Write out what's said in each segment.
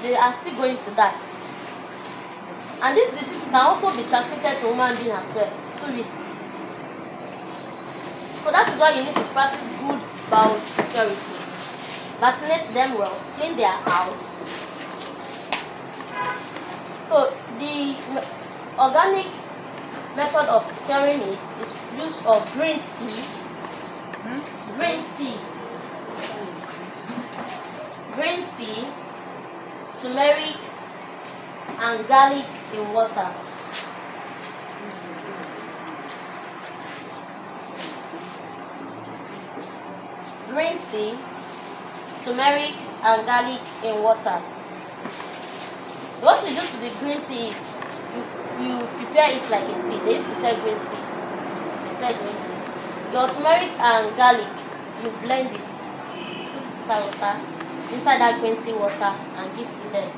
they are still going to die. And this disease can also be transmitted to human beings as well. Too risky. So that is why you need to practice good biosecurity. Vaccinate them well, clean their house. So the organic method of curing it is use of green tea, turmeric, and garlic in water. Green tea, turmeric, and garlic in water. What you do to the green tea is you prepare it like a tea. They used to sell green tea. They sell green tea. Your turmeric and garlic, you blend it, put it inside water, inside that green tea water, and give to them.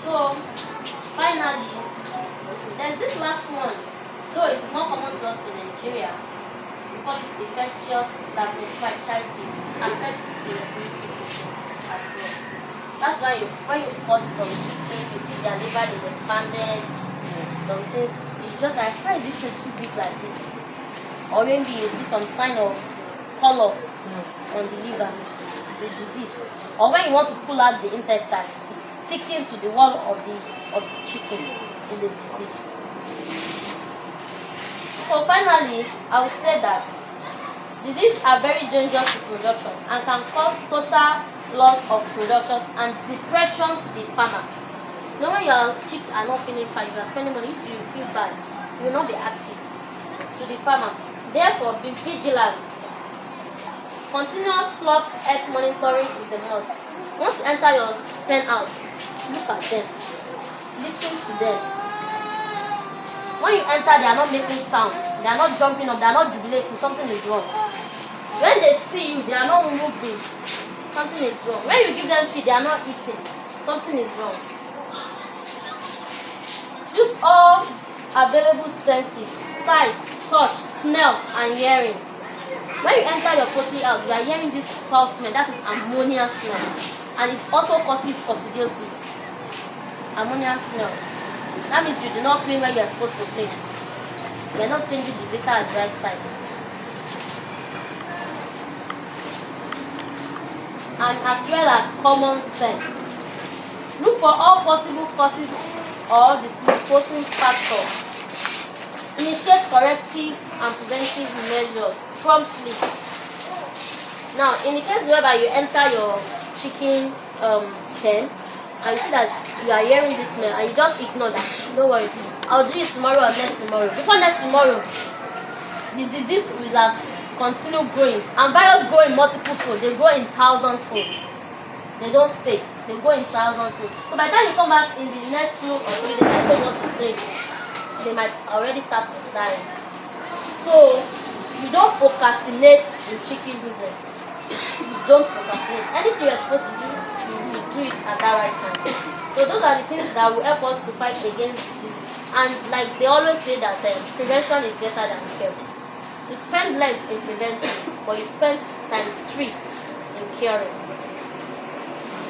So finally, there's this last one. Though it is not common to us in Nigeria, we call it infectious labyrinthitis. It affects the respiratory system as well. That's why when you spot some chicken, you see their liver is expanded. Some things, it's just like, why is this thing too big like this? Or maybe you see some sign of color on the liver, the disease. Or when you want to pull out the intestine, it's sticking to the wall of the chicken, is a disease. So finally, I would say that diseases are very dangerous to production and can cause total loss of production and depression to the farmer. You know, when your chicks are not feeling fine, you are spending money, you feel bad, you will not be active to the farmer. Therefore, be vigilant. Continuous flock health monitoring is a must. Once you enter your pen house, look at them, listen to them. When you enter, they are not making sound, they are not jumping up, they are not jubilating, something is wrong. When they see you, they are not moving, something is wrong. When you give them feed, they are not eating, something is wrong. Use all available senses: sight, touch, smell, and hearing. When you enter your poultry house, you are hearing this foul smell, that is ammonia smell, and it also causes coccidiosis. Ammonia smell. That means you do not clean where you are supposed to clean. You are not changing the litter at the right side. And as well as common sense. Look for all possible causes or disposing factors. Initiate corrective and preventive measures promptly. Now, in the case whereby you enter your chicken pen and you see that you are hearing this smell and you just ignore that, don't worry, I'll do it tomorrow or next tomorrow. Before next tomorrow, the disease will have continue growing, and viruses grow in multiple folds. They grow in thousands folds. They don't stay. They go in thousands folds. So by the time you come back in the next 2 or 3 days, they don't want to claim. They might already start dying. So you don't procrastinate in chicken business. You don't procrastinate. Anything you're supposed to do, you do it at that right time. So those are the things that will help us to fight against disease. And like they always say that prevention is better than cure. You spend less in preventing, but you spend ×3 in curing.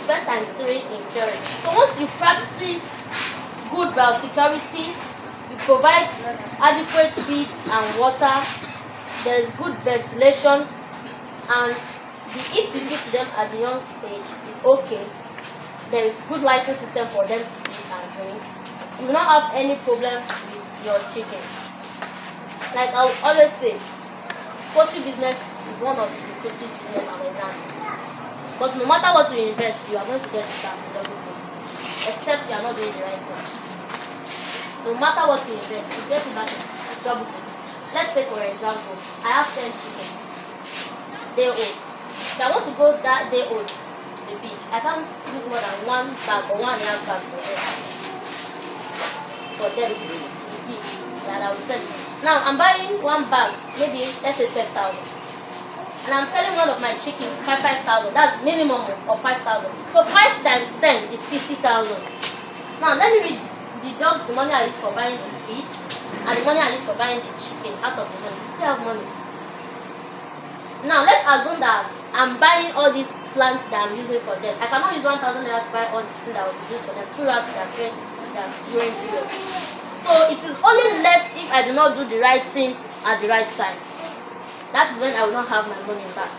Spend ×3 in curing. So once you practice good biosecurity, you provide adequate feed and water, there is good ventilation, and the heat you give to them at the young age is okay. There is good lighting system for them to eat and drink. You will not have any problem with your chickens. Like I would always say, poultry business is one of the lucrative business in Nigeria. Because no matter what you invest, you are going to get it back in double folds. Except you are not doing the right thing. No matter what you invest, you get it back in double folds. Let's take for example, I have 10 chickens, day old. If I want to go that day old to the big, I can't use more than 1 bag or 1.5 bag for them to be big that I will sell. Now I'm buying 1 bag, maybe let's say 10,000, and I'm selling one of my chickens for 5,000. That's minimum of 5,000. So 5 times 10 is 50,000. Now let me deduct the money I use for buying the feed and the money I use for buying the chicken out of the money. You still have money. Now let's assume that I I'm buying all these plants that I'm using for them. I cannot use 1,000 naira to buy all the things that I will use for them throughout their growing period. So it is only left if I do not do the right thing at the right time. That is when I will not have my money back.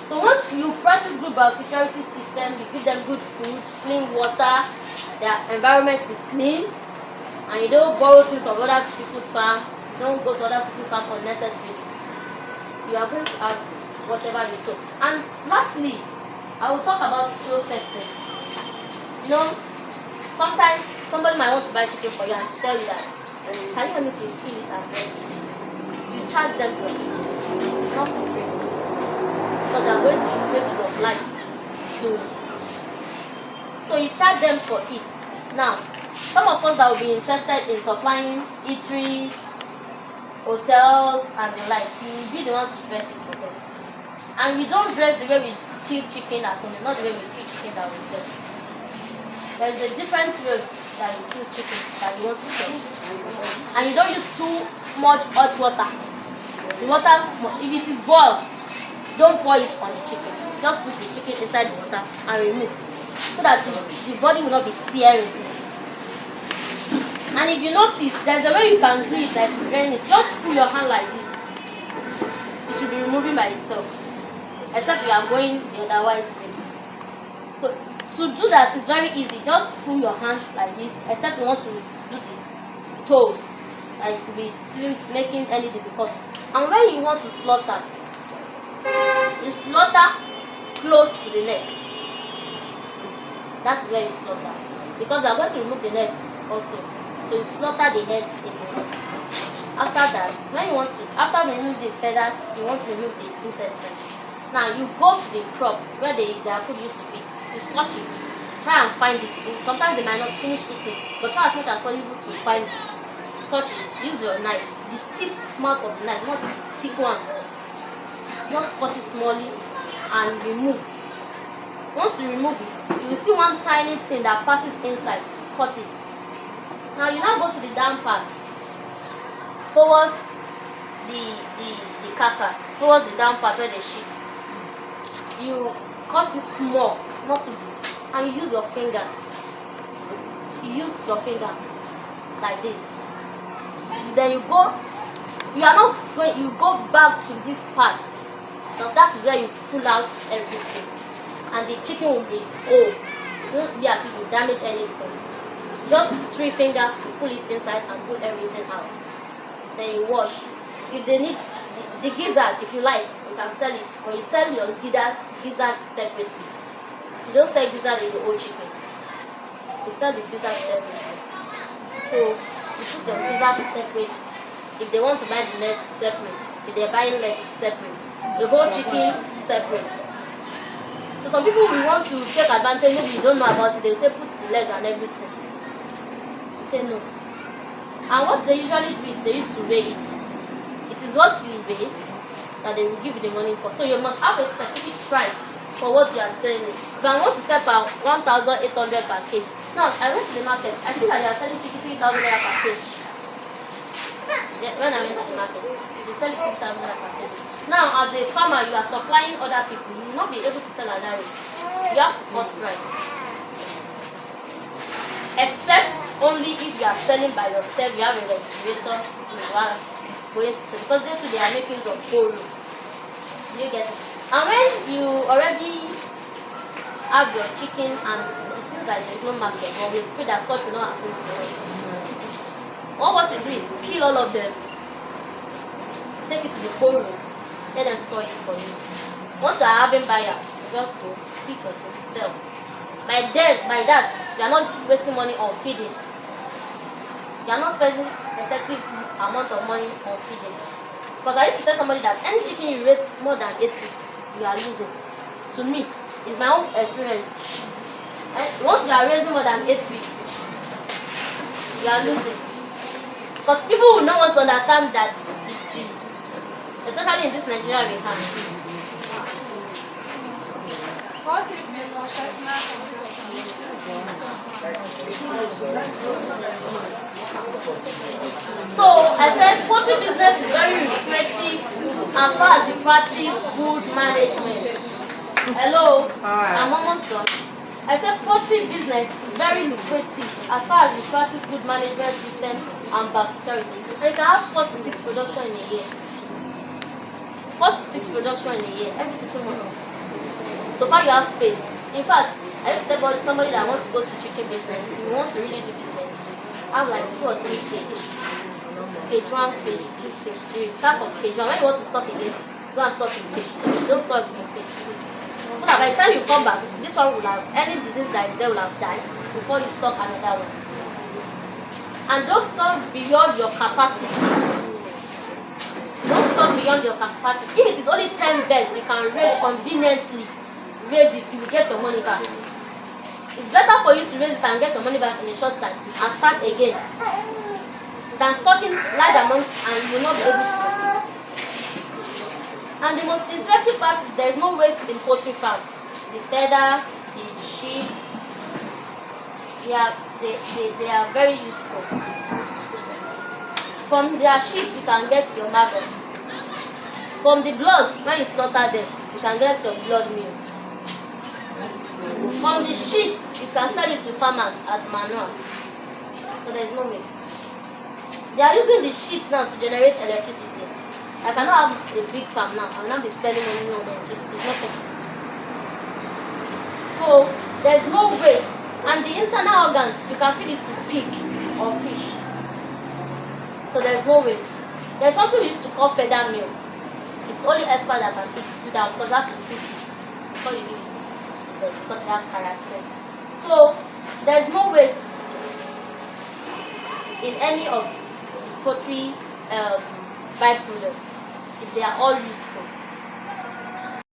So once you practice good biosecurity system, you give them good food, clean water, their environment is clean, and you don't borrow things from other people's farm, you don't go to other people's farm unnecessarily, you are going to have whatever you sow. And lastly, I will talk about processing. You know, sometimes somebody might want to buy chicken for you and tell you that, can you help me to kill it and breast it? You charge them for it, not for free. So they are going to use your light to. So you charge them for it. Now, some of us that will be interested in supplying eateries, hotels, and the like, you will be the one to dress it for them. And we don't dress the way we kill chicken at home, not the way we kill chicken that we sell. There is a different way that you kill chicken that you want to sell. And you don't use too much hot water. The water, if it is boiled, don't pour it on the chicken. Just put the chicken inside the water and remove, so that the body will not be tearing. And if you notice, there's a way you can do it, like drain it. Just pull your hand like this. It should be removing by itself, except you are going the otherwise way. So to do that is very easy. Just pull your hand like this, except you want to do the toes, like to be making any difficulty. And when you want to slaughter, you slaughter close to the neck. That is where you slaughter, because you are going to remove the neck also. So you slaughter the head in the neck. After that, when you want to, after removing the feathers, you want to remove the intestine. Now you go to the crop where their food used to be. You touch it, try and find it. Sometimes they might not finish eating, but try as much as possible to find it. Touch it. Use your knife, the tip mouth of the knife, not the thick one. Just cut it smallly and remove. Once you remove it, you will see one tiny thing that passes inside. Cut it. Now you now go to the down part, towards the caca, towards the down part where they shit. You cut it small, not too big, and you use your finger. You use your finger like this. Then you go. You are not going. You go back to this part. So that is where you pull out everything, and the chicken will be whole. It won't be as if you damage anything. Just 3 fingers, you pull it inside and pull everything out. Then you wash. If they need the gizzard, if you like, you can sell it, but you sell your gizzard separately. You don't sell gizzard in the whole chicken. You sell the gizzard separately. So you put your gizzard separate. If they want to buy the leg, separate. If they're buying leg, separate. The whole chicken, separate. So some people will want to take advantage, maybe you don't know about it, they will say put the leg and everything. You say no. And what they usually do is they used to weigh it. It is what you weigh that they will give you the money for. So you must have a specific price for what you are selling. If I want to sell for 1,800 per kg. Now I went to the market, I see that they are selling 53,000 naira per kg. When I went to the market, they sell 50,000 naira per kg. Now as a farmer, you are supplying other people, you will not be able to sell at that rate. You have to cut price. Except only if you are selling by yourself, you have a refrigerator, you are going to sell. Because they are making use of cold. You get it? And when you already have your chicken and it seems like there is no market, but we feel that such will not happen to them. All what you do is kill all of them, take it to the cold room, let them store it for you. Once you are having buyer, you just go pick your thing, sell. By that, you are not wasting money on feeding. You are not spending excessive amount of money on feeding. Because I used to tell somebody that any chicken you raise more than 8 weeks, you are losing. To me, it's my own experience. And once you are raising more than 8 weeks, you are losing. Because people will not want to understand that it is, especially in this Nigeria we have. What if there's no personal So I said poultry business is very reflective As far as you practice good management. Hello, I'm almost done. I said poultry business is very lucrative as far as you practice good management system and biosecurity. And you can have 4 to 6 production in a year. 4 to 6 production in a year, every 2 months. So far you have space. In fact, I used to tell about somebody that wants to go to chicken business. If you want to really do business, have like 2 or 3 cage. Cage 1, cage 2, cage 3. Start from cage 1. When you want to stop again, go and stop in cage 2. Don't stop in cage 2. So that by the time you come back, this one will have any disease that is there will have died before you stock another one. And don't stock beyond your capacity. Don't stock beyond your capacity. If it is only 10 beds, you can raise conveniently. Raise it, you will get your money back. It's better for you to raise it and get your money back in a short time and start again than stocking large amounts and you will not be able to. And the most interesting part is there is no waste in poultry farm. The feather, the sheet, they are very useful. From their sheet you can get your maggots. From the blood, when you slaughter them, you can get your blood meal. From the sheet, you can sell it to farmers as manure. So there is no waste. They are using the sheet now to generate electricity. I cannot have a big farm now. I will not be spending money on electricity. It's not possible. So there is no waste. And the internal organs, you can feed it to pig or fish. So there is no waste. There is something we used to call feather meal. It's only experts that can do that because you have to fix it before you give it to them because it has character. So there is no waste in any of the poultry byproducts. They are all useful.